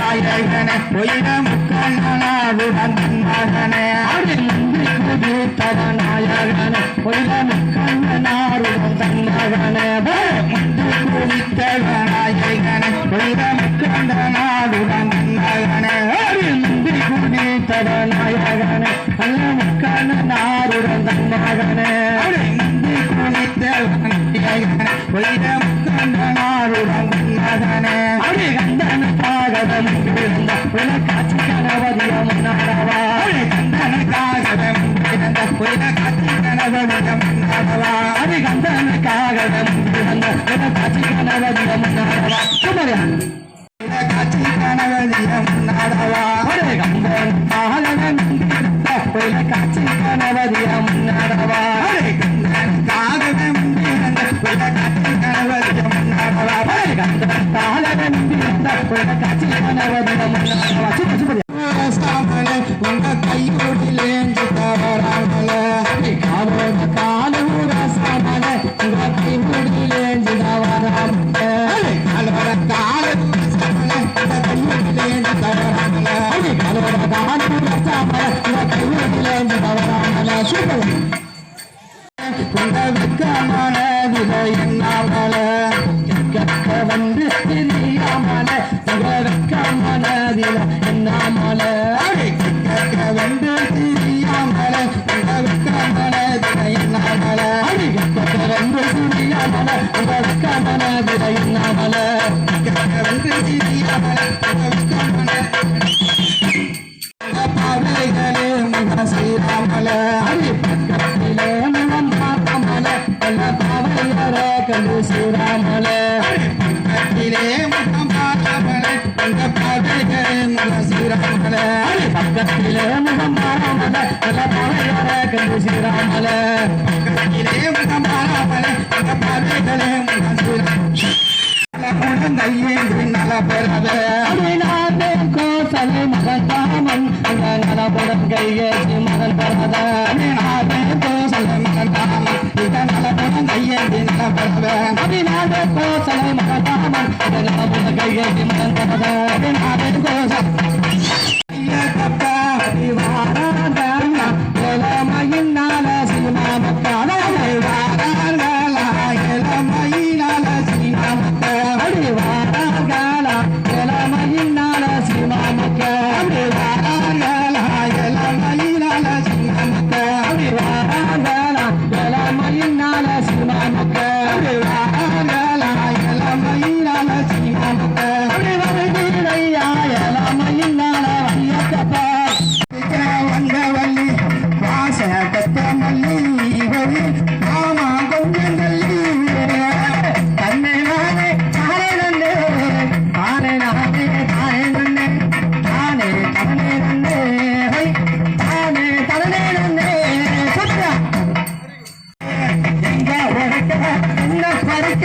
நாயகன பொய்த முக்கண்ணனாருடன் மகனே முந்தி குதித்தவ நாயகன பொய்த முக்கண்ணனாருடன் தன் மகனே முந்தி குதித்தவ நாயகன பொய்த முக்கண்ணனாருடன் மகனே முந்தி குதித்தவ நாயகன அல்ல முக்கண்ணனாருடன் தன் மகனே முந்தி குதித்தவ நாயகன பொய்த முக்கண்ணனாருடன் மகனே கந்தனுக்காகவம் பிறந்த புலக்காட்சி கணவதியம் நடவா கந்தனுக்காகவம் பிறந்த புலக்காட்சி கணவதியம் நடவா அது கந்தனுக்காகவம் பிறந்த புலக்காட்சி கணவதியம் நடவா சுமரியா புலக்காட்சி கணவதியம் நடவா கந்தன் காகவம் பிறந்த புலக்காட்சி கணவதியம் நடவா கந்தனுக்காகவம் பிறந்த புலக்காட்சி கணவதியம் நடவா கந்தன் காகவம் காட்சி கணவதியம் நடவா சுமரியா உங்க கையோட்டிலேந்து தவறாமல காவோட காலூர சாமல உங்க கையோட்டிலேந்து தவறாமல காலோட காலூர சாமல உங்க கையோட்டிலேந்து தவறாமல காலோட காலூர சாமல உங்க கையோட்டிலேந்து தவறாமல சுமரியா உங்க வெக்கமான விலை என்னாமல கக்க வந்து தெரியாமல உங்க வெக்கமான விலை என்னாமல வந்து தெரியாமல உங்க வெக்கமான விலை என்னாமல வந்து தெரியாமல உங்க வெக்கமான விலை என்னாமல வந்து தெரியாமல உங்க வெக்கமான பாவைகளே முக ஸ்ரீராமல பக்கத்திலே முகம் பார்க்கமல பல பாவையர கண்டு ஸ்ரீராமல பக்கத்திலே முகம் பார்க்கமல பல பாவைகளே முக ஸ்ரீராமல பக்கத்திலே முகம் பார்க்கமல பல பாவையர கண்டு ஸ்ரீராமல பக்கத்திலே முகம் பார்க்கமல பல பாவைகளே முக ஸ்ரீராமல கையேந்தி நல பெறவே அபிநாதே கோசலை மகதாமன் அந்த நலபுடன் கையேந்தி மகன் பெறத அபிநாதே கோசலை மகதாமன் இந்த நலபுடன் கையேந்தி நல பெறவே அபிநாதே கோசலை மகதாமன் அந்த நலபுடன் கையேந்தி மகன் பெறத அபிநாதே கோசலை தப்பா வாராதல்ல எலமையினால சீமாமக்கால வாராதல்ல எலமையினால சீமாமக்கால வாராதல்ல எலமையினால சீமாமக்கால வாராதல்ல எலமையினால சீமாமக்கால வாராதல்ல எலமையினால சீமாமக்கால வாராதல்ல எலமையினால சீமாமக்கால வரதிரையா எலமையினால வந்தவல்லி வாச கத்தமல்லி ஆமா கொஞ்சம் தள்ளி தன்னை நானே தானே நன்னே தானே நானே தானே நன்னே தானே தனனே நன்னே தானே தனனே நன்னே எங்க உடைக்க என்ன பறிக்க